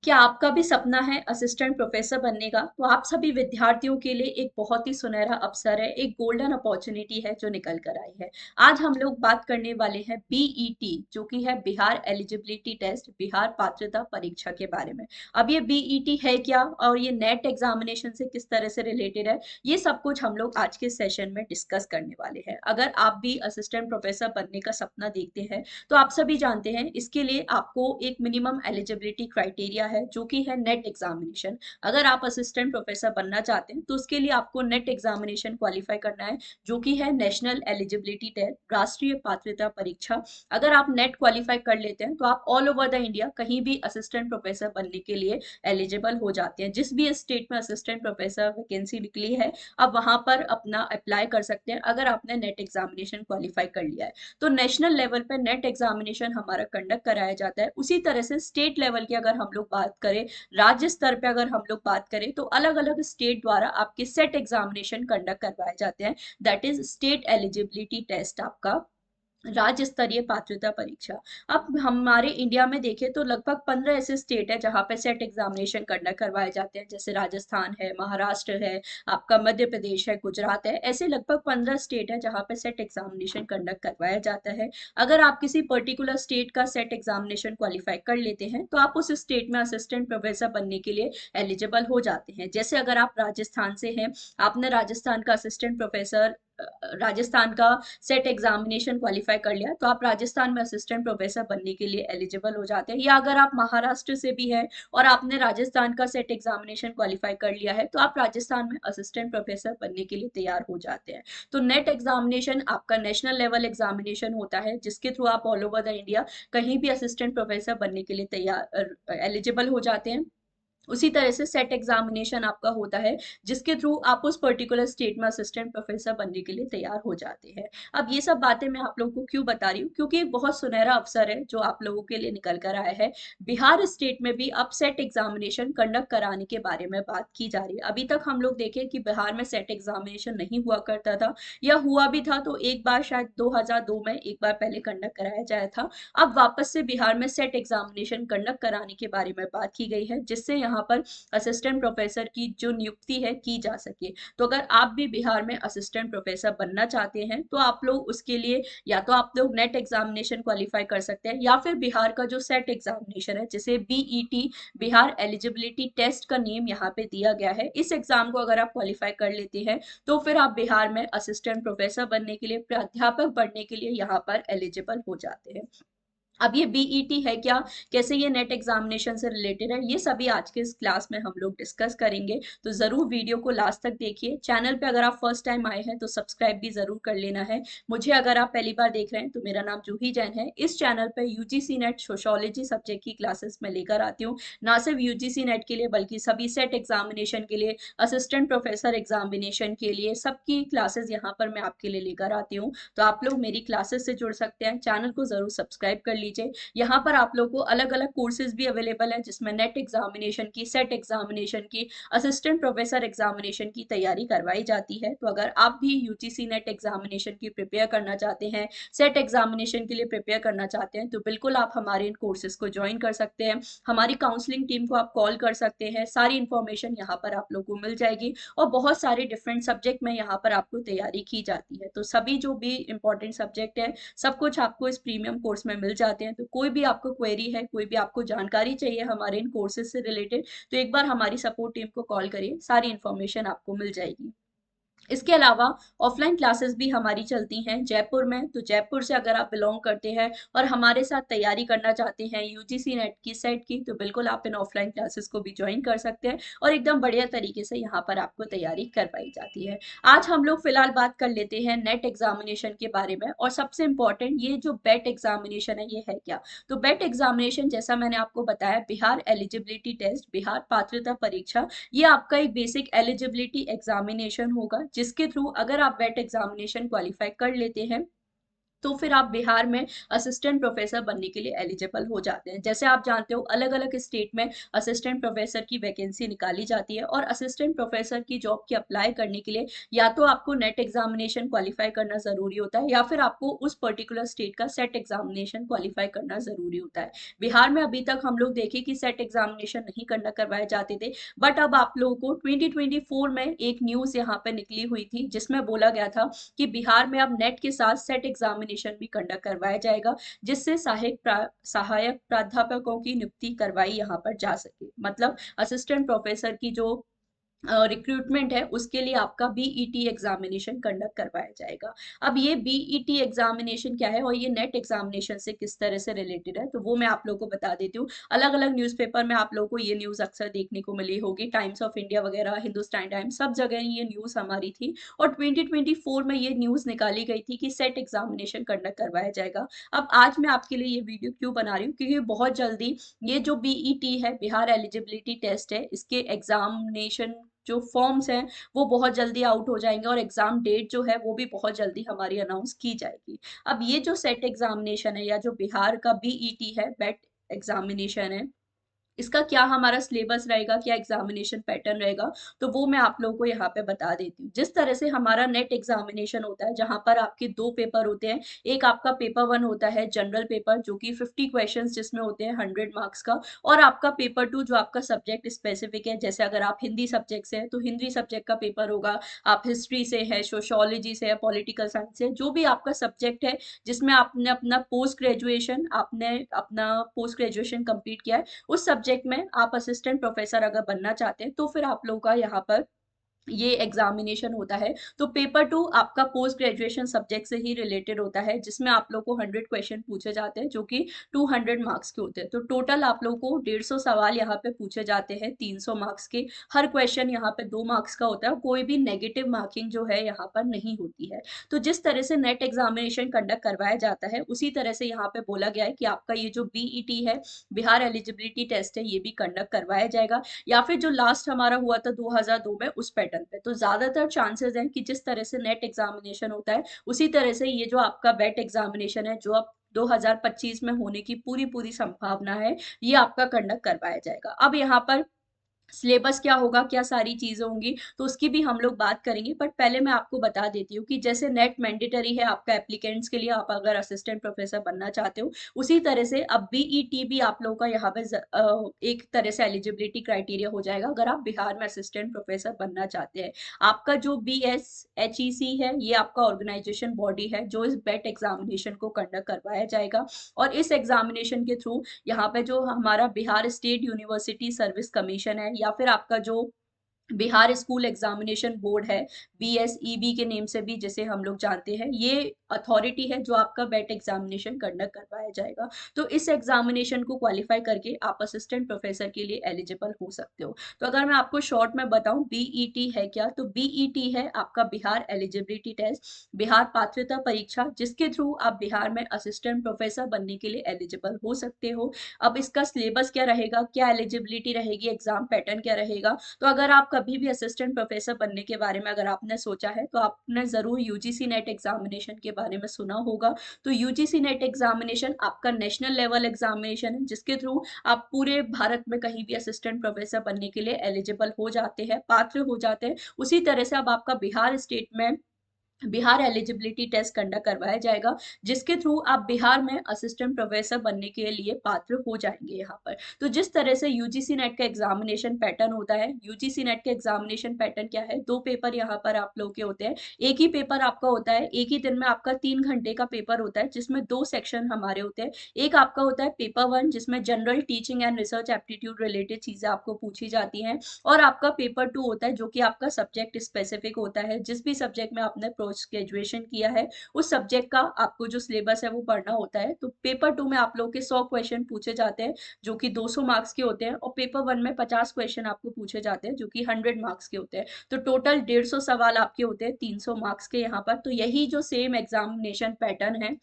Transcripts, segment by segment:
क्या आपका भी सपना है असिस्टेंट प्रोफेसर बनने का? तो आप सभी विद्यार्थियों के लिए एक बहुत ही सुनहरा अवसर है, एक गोल्डन अपॉर्चुनिटी है जो निकल कर आई है। आज हम लोग बात करने वाले हैं बीईटी, जो कि है बिहार एलिजिबिलिटी टेस्ट, बिहार पात्रता परीक्षा के बारे में। अब ये बीईटी है क्या और ये नेट एग्जामिनेशन से किस तरह से रिलेटेड है, ये सब कुछ हम लोग आज के सेशन में डिस्कस करने वाले हैं। अगर आप भी असिस्टेंट प्रोफेसर बनने का सपना देखते हैं तो आप सभी जानते हैं इसके लिए आपको एक मिनिमम एलिजिबिलिटी क्राइटेरिया है जो कि है नेट एग्जामिनेशन। अगर आप असिस्टेंट प्रोफेसर बनना चाहते हैं तो उसके लिए आपको नेट एग्जामिनेशन क्वालिफाई करना है, जो कि है नेशनल एलिजिबिलिटी टेस्ट, राष्ट्रीय पात्रता परीक्षा। अगर आप नेट क्वालिफाई कर लेते हैं तो आप ऑल ओवर द इंडिया कहीं भी असिस्टेंट प्रोफेसर बनने के लिए एलिजिबल हो जाते हैं। जिस भी स्टेट में असिस्टेंट प्रोफेसर वैकेंसी निकली है आप वहां पर अपना अप्लाई कर सकते हैं अगर आपने नेट एग्जामिनेशन क्वालिफाई कर लिया है। तो नेशनल लेवल पे नेट एग्जामिनेशन हमारा कंडक्ट कराया जाता है। उसी तरह से स्टेट लेवल की अगर हम लोग बात करें, राज्य स्तर पे अगर हम लोग बात करें, तो अलग अलग स्टेट द्वारा आपके सेट एग्जामिनेशन कंडक्ट करवाए जाते हैं। That is state eligibility test, आपका राज्य स्तरीय पात्रता परीक्षा। अब हमारे इंडिया में देखें तो लगभग 15 ऐसे स्टेट है जहां पे सेट एग्जामिनेशन कंडक्ट करवाए जाते हैं, जैसे राजस्थान है, महाराष्ट्र है, आपका मध्य प्रदेश है, गुजरात है। ऐसे लगभग 15 स्टेट है जहां पे सेट एग्जामिनेशन कंडक्ट करवाया जाता है। अगर आप किसी पर्टिकुलर स्टेट का सेट एग्जामिनेशन क्वालिफाई कर लेते हैं तो आप उस स्टेट में असिस्टेंट प्रोफेसर बनने के लिए एलिजिबल हो जाते हैं। जैसे अगर आप राजस्थान से हैं, आपने राजस्थान का असिस्टेंट प्रोफेसर, राजस्थान का सेट एग्जामिनेशन क्वालिफाई कर लिया तो आप राजस्थान में असिस्टेंट प्रोफेसर बनने के लिए एलिजिबल हो जाते हैं। या अगर आप महाराष्ट्र से भी है और आपने राजस्थान का सेट एग्जामिनेशन क्वालिफाई कर लिया है तो आप राजस्थान में असिस्टेंट प्रोफेसर बनने के लिए तैयार हो जाते हैं। तो नेट एग्जामिनेशन आपका नेशनल लेवल एग्जामिनेशन होता है, जिसके थ्रू आप ऑल ओवर द इंडिया कहीं भी असिस्टेंट प्रोफेसर बनने के लिए तैयार एलिजिबल हो जाते हैं। उसी तरह से सेट एग्जामिनेशन आपका होता है, जिसके थ्रू आप उस पर्टिकुलर स्टेट में असिस्टेंट प्रोफेसर बनने के लिए तैयार हो जाते हैं। अब ये सब बातें मैं आप लोगों को क्यों बता रही हूँ, क्योंकि एक बहुत सुनहरा अवसर है जो आप लोगों के लिए निकल कर आया है। बिहार स्टेट में भी अब सेट एग्जामिनेशन कंडक्ट कराने के बारे में बात की जा रही है। अभी तक हम लोग देखें कि बिहार में सेट एग्जामिनेशन नहीं हुआ करता था, या हुआ भी था तो एक बार शायद 2002 में एक बार पहले कंडक्ट कराया जाया था। अब वापस से बिहार में सेट एग्जामिनेशन कंडक्ट कराने के बारे में बात की गई है, जिससे यहाँ पर असिस्टेंट प्रोफेसर की जो नियुक्ति है की जा सके। तो अगर आप भी बिहार में असिस्टेंट प्रोफेसर बनना चाहते हैं तो आप लोग उसके लिए या तो आप लोग नेट एग्जामिनेशन क्वालिफाई कर सकते हैं, या फिर बिहार का जो सेट एग्जामिनेशन है, जिसे बीईटी, बिहार एलिजिबिलिटी टेस्ट का नेम यहाँ पे दिया गया है, इस एग्जाम को अगर आप क्वालिफाई कर लेते हैं तो फिर आप बिहार में असिस्टेंट प्रोफेसर बनने के लिए, प्राध्यापक बनने के लिए यहाँ पर एलिजिबल हो जाते हैं। अब ये बीईटी है क्या, कैसे ये नेट एग्जामिनेशन से रिलेटेड है, ये सभी आज के इस क्लास में हम लोग डिस्कस करेंगे। तो जरूर वीडियो को लास्ट तक देखिए। चैनल पे अगर आप फर्स्ट टाइम आए हैं तो सब्सक्राइब भी जरूर कर लेना है। मुझे अगर आप पहली बार देख रहे हैं तो मेरा नाम जूही जैन है। इस चैनल पे यूजीसी नेट सोशोलॉजी सब्जेक्ट की क्लासेस में लेकर आती हूँ। ना सिर्फ यूजीसी नेट के लिए बल्कि सभी सेट एग्जामिनेशन के लिए, असिस्टेंट प्रोफेसर एग्जामिनेशन के लिए, सबकी क्लासेस यहाँ पर मैं आपके लिए लेकर आती हूँ। तो आप लोग मेरी क्लासेस से जुड़ सकते हैं। चैनल को जरूर सब्सक्राइब कर लीजिए। यहाँ पर आप लोगों को अलग अलग कोर्सेज भी अवेलेबल है, जिसमें नेट एग्जामिनेशन की, सेट एग्जामिनेशन की, असिस्टेंट प्रोफेसर एग्जामिनेशन की तैयारी करवाई जाती है। तो अगर आप भी यूजीसी नेट एग्जामिनेशन की प्रिपेयर करना चाहते हैं, सेट एग्जामिनेशन के लिए प्रिपेयर करना चाहते हैं, तो बिल्कुल आप हमारे इन कोर्सेज को ज्वाइन कर सकते हैं। हमारी काउंसलिंग टीम को आप कॉल कर सकते हैं। सारी इंफॉर्मेशन यहाँ पर आप लोग को मिल जाएगी, और बहुत सारे डिफरेंट सब्जेक्ट में यहाँ पर आपको तैयारी की जाती है। तो सभी जो भी इंपॉर्टेंट सब्जेक्ट है सब कुछ आपको इस प्रीमियम कोर्स में मिल जाते हैं। तो कोई भी आपको क्वेरी है, कोई भी आपको जानकारी चाहिए हमारे इन कोर्सेज से रिलेटेड, तो एक बार हमारी सपोर्ट टीम को कॉल करिए, सारी इंफॉर्मेशन आपको मिल जाएगी। इसके अलावा ऑफलाइन क्लासेस भी हमारी चलती हैं जयपुर में। तो जयपुर से अगर आप बिलोंग करते हैं और हमारे साथ तैयारी करना चाहते हैं यूजीसी नेट की, सेट की, तो बिल्कुल आप इन ऑफलाइन क्लासेस को भी ज्वाइन कर सकते हैं, और एकदम बढ़िया तरीके से यहाँ पर आपको तैयारी करवाई जाती है। आज हम लोग फिलहाल बात कर लेते हैं नेट एग्जामिनेशन के बारे में, और सबसे इम्पोर्टेंट ये जो बेट एग्जामिनेशन है ये है क्या। तो बेट एग्जामिनेशन, जैसा मैंने आपको बताया, बिहार एलिजिबिलिटी टेस्ट, बिहार पात्रता परीक्षा, ये आपका एक बेसिक एलिजिबिलिटी एग्जामिनेशन होगा, जिसके थ्रू अगर आप बेट एग्जामिनेशन क्वालिफाई कर लेते हैं तो फिर आप बिहार में असिस्टेंट प्रोफेसर बनने के लिए एलिजिबल हो जाते हैं। जैसे आप जानते हो अलग अलग स्टेट में असिस्टेंट प्रोफेसर की वैकेंसी निकाली जाती है, और असिस्टेंट प्रोफेसर की जॉब की अप्लाई करने के लिए या तो आपको नेट एग्जामिनेशन क्वालिफाई करना जरूरी होता है, या फिर आपको उस पर्टिकुलर स्टेट का सेट एग्जामिनेशन क्वालिफाई करना जरूरी होता है। बिहार में अभी तक हम लोग देखें कि सेट एग्जामिनेशन नहीं करना करवाए जाते थे, बट अब आप लोगों को 2024 में एक न्यूज यहाँ पे निकली हुई थी जिसमें बोला गया था कि बिहार में अब नेट के साथ सेट एग्जामिनेशन भी कंडक्ट करवाया जाएगा, जिससे सहायक प्राध्यापकों की नियुक्ति करवाई यहाँ पर जा सके। मतलब असिस्टेंट प्रोफेसर की जो रिक्रूटमेंट है उसके लिए आपका बीईटी एग्जामिनेशन कंडक्ट करवाया जाएगा। अब ये बीईटी एग्जामिनेशन क्या है और ये नेट एग्जामिनेशन से किस तरह से रिलेटेड है, तो वो मैं आप लोगों को बता देती हूँ। अलग अलग न्यूज़पेपर में आप लोगों को ये न्यूज़ अक्सर देखने को मिली होगी, टाइम्स ऑफ इंडिया वगैरह, हिंदुस्तान टाइम्स, सब जगह ये न्यूज़ हमारी थी। और 2024 में ये न्यूज़ निकाली गई थी कि सेट एग्जामिनेशन कंडक्ट करवाया जाएगा। अब आज मैं आपके लिए ये वीडियो क्यों बना रही हूँ, क्योंकि बहुत जल्दी ये जो बीईटी है, बिहार एलिजिबिलिटी टेस्ट है, इसके एग्जामिनेशन जो फॉर्म्स हैं वो बहुत जल्दी आउट हो जाएंगे, और एग्जाम डेट जो है वो भी बहुत जल्दी हमारी अनाउंस की जाएगी। अब ये जो सेट एग्जामिनेशन है या जो बिहार का बीईटी है, बेट एग्जामिनेशन है, इसका क्या हमारा सिलेबस रहेगा, क्या एग्जामिनेशन पैटर्न रहेगा, तो वो मैं आप लोगों को यहाँ पे बता देती हूँ। जिस तरह से हमारा नेट एग्जामिनेशन होता है, जहां पर आपके दो पेपर होते हैं। एक आपका पेपर वन होता है जनरल पेपर, जो कि 50 क्वेश्चंस जिसमें होते हैं 100 मार्क्स का, और आपका पेपर टू जो आपका सब्जेक्ट स्पेसिफिक है। जैसे अगर आप हिंदी सब्जेक्ट से है तो हिंदी सब्जेक्ट का पेपर होगा, आप हिस्ट्री से है, सोशोलॉजी से है, पॉलिटिकल साइंस से, जो भी आपका सब्जेक्ट है जिसमें आपने अपना पोस्ट ग्रेजुएशन कंप्लीट किया है, उस सब्जेक्ट में आप असिस्टेंट प्रोफेसर अगर बनना चाहते हैं तो फिर आप लोगों का यहाँ पर ये एग्जामिनेशन होता है। तो पेपर टू आपका पोस्ट ग्रेजुएशन सब्जेक्ट से ही रिलेटेड होता है, जिसमें आप लोग को 100 क्वेश्चन पूछे जाते हैं, जो कि 200 मार्क्स के होते हैं। तो टोटल आप लोग को 150 सवाल यहाँ पे पूछे जाते हैं 300 मार्क्स के। हर क्वेश्चन यहाँ पे 2 मार्क्स का होता है, कोई भी नेगेटिव मार्किंग जो है यहाँ पर नहीं होती है। तो जिस तरह से नेट एग्जामिनेशन कंडक्ट करवाया जाता है, उसी तरह से यहाँ पे बोला गया है कि आपका ये जो बीईटी है, बिहार एलिजिबिलिटी टेस्ट है, ये भी कंडक्ट करवाया जाएगा, या फिर जो लास्ट हमारा हुआ था 2002 में उस पैटर्न पे। तो ज्यादातर चांसेस हैं कि जिस तरह से नेट एग्जामिनेशन होता है उसी तरह से ये जो आपका बेट एग्जामिनेशन है, जो अब 2025 में होने की पूरी पूरी संभावना है, ये आपका कंडक्ट करवाया जाएगा। अब यहाँ पर सिलेबस क्या होगा, क्या सारी चीजें होंगी, तो उसकी भी हम लोग बात करेंगे। बट पहले मैं आपको बता देती हूँ कि जैसे नेट मैंडेटरी है आपका एप्लीकेंट्स के लिए, आप अगर असिस्टेंट प्रोफेसर बनना चाहते हो, उसी तरह से अब बीईटी भी आप लोगों का यहाँ पे एक तरह से एलिजिबिलिटी क्राइटेरिया हो जाएगा अगर आप बिहार में असिस्टेंट प्रोफेसर बनना चाहते हैं। आपका जो BSHEC है, ये आपका ऑर्गेनाइजेशन बॉडी है जो इस बेट एग्जामिनेशन को कंडक्ट करवाया जाएगा, और इस एग्जामिनेशन के थ्रू यहाँ पे जो हमारा Bihar state university service commission है, या फिर आपका जो बिहार स्कूल एग्जामिनेशन बोर्ड है, BSEB के नेम से भी जिसे हम लोग जानते हैं, ये अथॉरिटी है जो आपका बेट एग्जामिनेशन कंडक्ट करवाया जाएगा। तो इस एग्जामिनेशन को क्वालिफाई करके आप असिस्टेंट प्रोफेसर के लिए एलिजिबल हो सकते हो। तो अगर मैं आपको शॉर्ट में बताऊं बीईटी है क्या, तो बीईटी है आपका बिहार एलिजिबिलिटी टेस्ट, बिहार पात्रता परीक्षा, जिसके थ्रू आप बिहार में असिस्टेंट प्रोफेसर बनने के लिए एलिजिबल हो सकते हो। अब इसका सिलेबस क्या रहेगा, क्या एलिजिबिलिटी रहेगी, एग्जाम पैटर्न क्या रहेगा, तो अगर आप कभी भी असिस्टेंट प्रोफेसर बनने के बारे में अगर आपने सोचा है तो आपने जरूर यूजीसी नेट एग्जामिनेशन के बारे में सुना होगा। तो यूजीसी नेट एग्जामिनेशन आपका नेशनल लेवल एग्जामिनेशन है, जिसके थ्रू आप पूरे भारत में कहीं भी असिस्टेंट प्रोफेसर बनने के लिए एलिजिबल हो जाते हैं, पात्र हो जाते हैं। उसी तरह से अब आपका बिहार स्टेट में बिहार एलिजिबिलिटी टेस्ट कंडक्ट करवाया जाएगा, जिसके थ्रू आप बिहार में असिस्टेंट प्रोफेसर बनने के लिए पात्र हो जाएंगे यहाँ पर। तो जिस तरह से यूजीसी नेट का एग्जामिनेशन पैटर्न होता है, यूजीसी नेट का एग्जामिनेशन पैटर्न क्या है, दो पेपर यहाँ पर आप लोग के होते हैं। एक ही पेपर आपका होता है, एक ही दिन में आपका 3 घंटे का पेपर होता है, जिसमें 2 सेक्शन हमारे होते हैं। एक आपका होता है पेपर वन, जिसमें general teaching and research aptitude related चीजें आपको पूछी जाती हैं, और आपका पेपर टू होता है जो कि आपका सब्जेक्ट स्पेसिफिक होता है। जिस भी सब्जेक्ट में आपने पोस्ट ग्रेजुएशन किया है उस सब्जेक्ट का आपको जो सिलेबस है वो पढ़ना होता है। तो पेपर टू में आप लोग के 100 क्वेश्चन पूछे जाते हैं जो कि 200 मार्क्स के होते हैं, और पेपर वन में 50 क्वेश्चन आपको पूछे जाते हैं जो कि 100 मार्क्स के होते हैं। तो टोटल 150 सवाल आपके होते हैं 300 मार्क्स के यहाँ पर। तो यही जो सेम एग्जामिनेशन पैटर्न है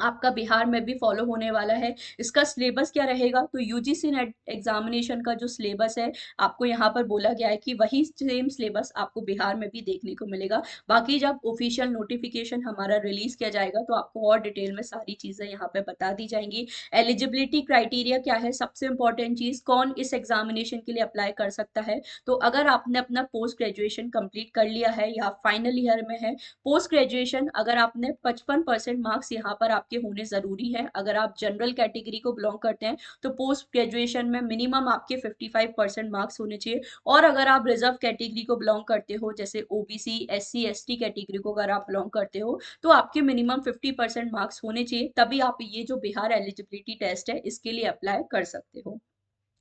आपका बिहार में भी फॉलो होने वाला है। इसका सिलेबस क्या रहेगा, तो यूजीसी नेट एग्जामिनेशन का जो सिलेबस है, आपको यहाँ पर बोला गया है कि वही सेम सिलेबस आपको बिहार में भी देखने को मिलेगा। बाकी जब ऑफिशियल नोटिफिकेशन हमारा रिलीज किया जाएगा तो आपको और डिटेल में सारी चीजें यहाँ पे बता दी जाएंगी। एलिजिबिलिटी क्राइटेरिया क्या है, सबसे इंपॉर्टेंट चीज, कौन इस एग्जामिनेशन के लिए अप्लाई कर सकता है। तो अगर आपने अपना पोस्ट ग्रेजुएशन कंप्लीट कर लिया है या फाइनल ईयर में है, पोस्ट ग्रेजुएशन अगर आपने 55% मार्क्स यहाँ पर आपके होने जरूरी है। अगर आप जनरल कैटेगरी को बिलोंग करते हैं तो पोस्ट ग्रेजुएशन में मिनिमम आपके 55% मार्क्स होने चाहिए। और अगर आप रिजर्व कैटेगरी को बिलोंग करते हो, जैसे ओबीसी एससी एसटी कैटेगरी को अगर आप बिलोंग करते हो, तो आपके मिनिमम 50% मार्क्स होने चाहिए, तभी आप ये जो बिहार एलिजिबिलिटी टेस्ट है इसके लिए अप्लाई कर सकते हो।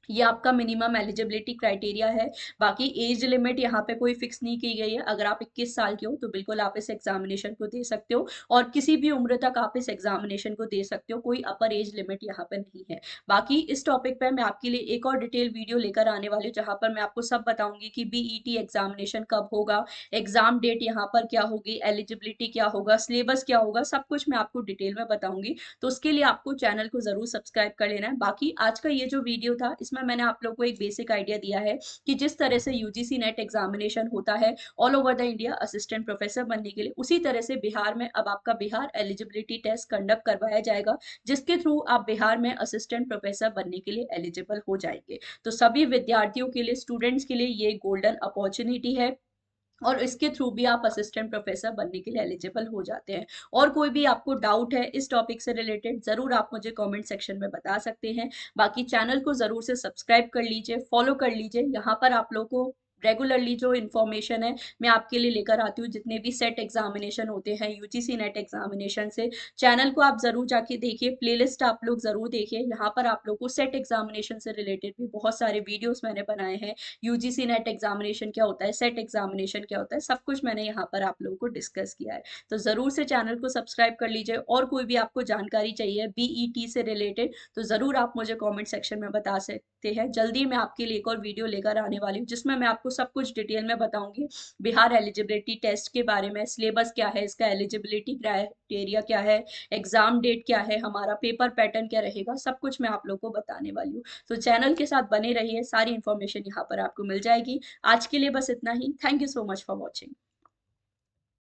ये आपका मिनिमम एलिजिबिलिटी क्राइटेरिया है। बाकी एज लिमिट यहाँ पे कोई फिक्स नहीं की गई है। अगर आप 21 साल के हो तो बिल्कुल आप इस एग्जामिनेशन को दे सकते हो, और किसी भी उम्र तक आप इस एग्जामिनेशन को दे सकते हो, कोई अपर एज लिमिट यहाँ पे नहीं है। बाकी इस टॉपिक पे मैं आपके लिए एक और डिटेल वीडियो लेकर आने वाली हूँ, जहाँ पर मैं आपको सब बताऊंगी कि बीईटी एग्जामिनेशन कब होगा, एग्जाम डेट यहाँ पर क्या होगी, एलिजिबिलिटी क्या होगा, सिलेबस क्या होगा, सब कुछ मैं आपको डिटेल में बताऊंगी। तो उसके लिए आपको चैनल को जरूर सब्सक्राइब कर लेना है। बाकी आज का ये जो वीडियो था इसमें मैंने आप लोग को एक बेसिक आइडिया दिया है कि जिस तरह से यूजीसी नेट एग्जामिनेशन होता है all over the India assistant professor बनने के लिए, उसी तरह से बिहार में अब आपका बिहार एलिजिबिलिटी टेस्ट कंडक्ट करवाया जाएगा, जिसके थ्रू आप बिहार में असिस्टेंट प्रोफेसर बनने के लिए एलिजिबल हो जाएंगे। तो सभी विद्यार्थियों के लिए, स्टूडेंट्स के लिए ये गोल्डन अपॉर्चुनिटी है, और इसके थ्रू भी आप असिस्टेंट प्रोफेसर बनने के लिए एलिजिबल हो जाते हैं। और कोई भी आपको डाउट है इस टॉपिक से रिलेटेड, जरूर आप मुझे कमेंट सेक्शन में बता सकते हैं। बाकी चैनल को जरूर से सब्सक्राइब कर लीजिए, फॉलो कर लीजिए। यहाँ पर आप लोगों को रेगुलरली जो इन्फॉर्मेशन है मैं आपके लिए लेकर आती हूँ, जितने भी सेट एग्जामिनेशन होते हैं यूजीसी नेट एग्जामिनेशन से। चैनल को आप जरूर जाके देखिए, प्लेलिस्ट आप लोग जरूर देखिए। यहाँ पर आप लोग को सेट एग्जामिनेशन से रिलेटेड भी बहुत सारे वीडियोस मैंने बनाए हैं। यूजीसी नेट एग्जामिनेशन क्या होता है, सेट एग्जामिनेशन क्या होता है, सब कुछ मैंने यहाँ पर आप लोगों को डिस्कस किया है। तो जरूर से चैनल को सब्सक्राइब कर लीजिए, और कोई भी आपको जानकारी चाहिए बीईटी से रिलेटेड तो जरूर आप मुझे कमेंट सेक्शन में बता सकते हैं। जल्दी मैं आपके लिए एक और वीडियो लेकर आने वाली हूँ, जिसमें मैं आपको सब कुछ डिटेल में बताऊंगी बिहार एलिजिबिलिटी टेस्ट के बारे में, सिलेबस क्या है इसका, एलिजिबिलिटी क्राइटेरिया क्या है, एग्जाम डेट क्या है, हमारा पेपर पैटर्न क्या रहेगा, सब कुछ मैं आप लोग को बताने वाली हूँ। तो चैनल के साथ बने रहिए, सारी इन्फॉर्मेशन यहाँ पर आपको मिल जाएगी। आज के लिए बस इतना ही। Thank you so much for watching.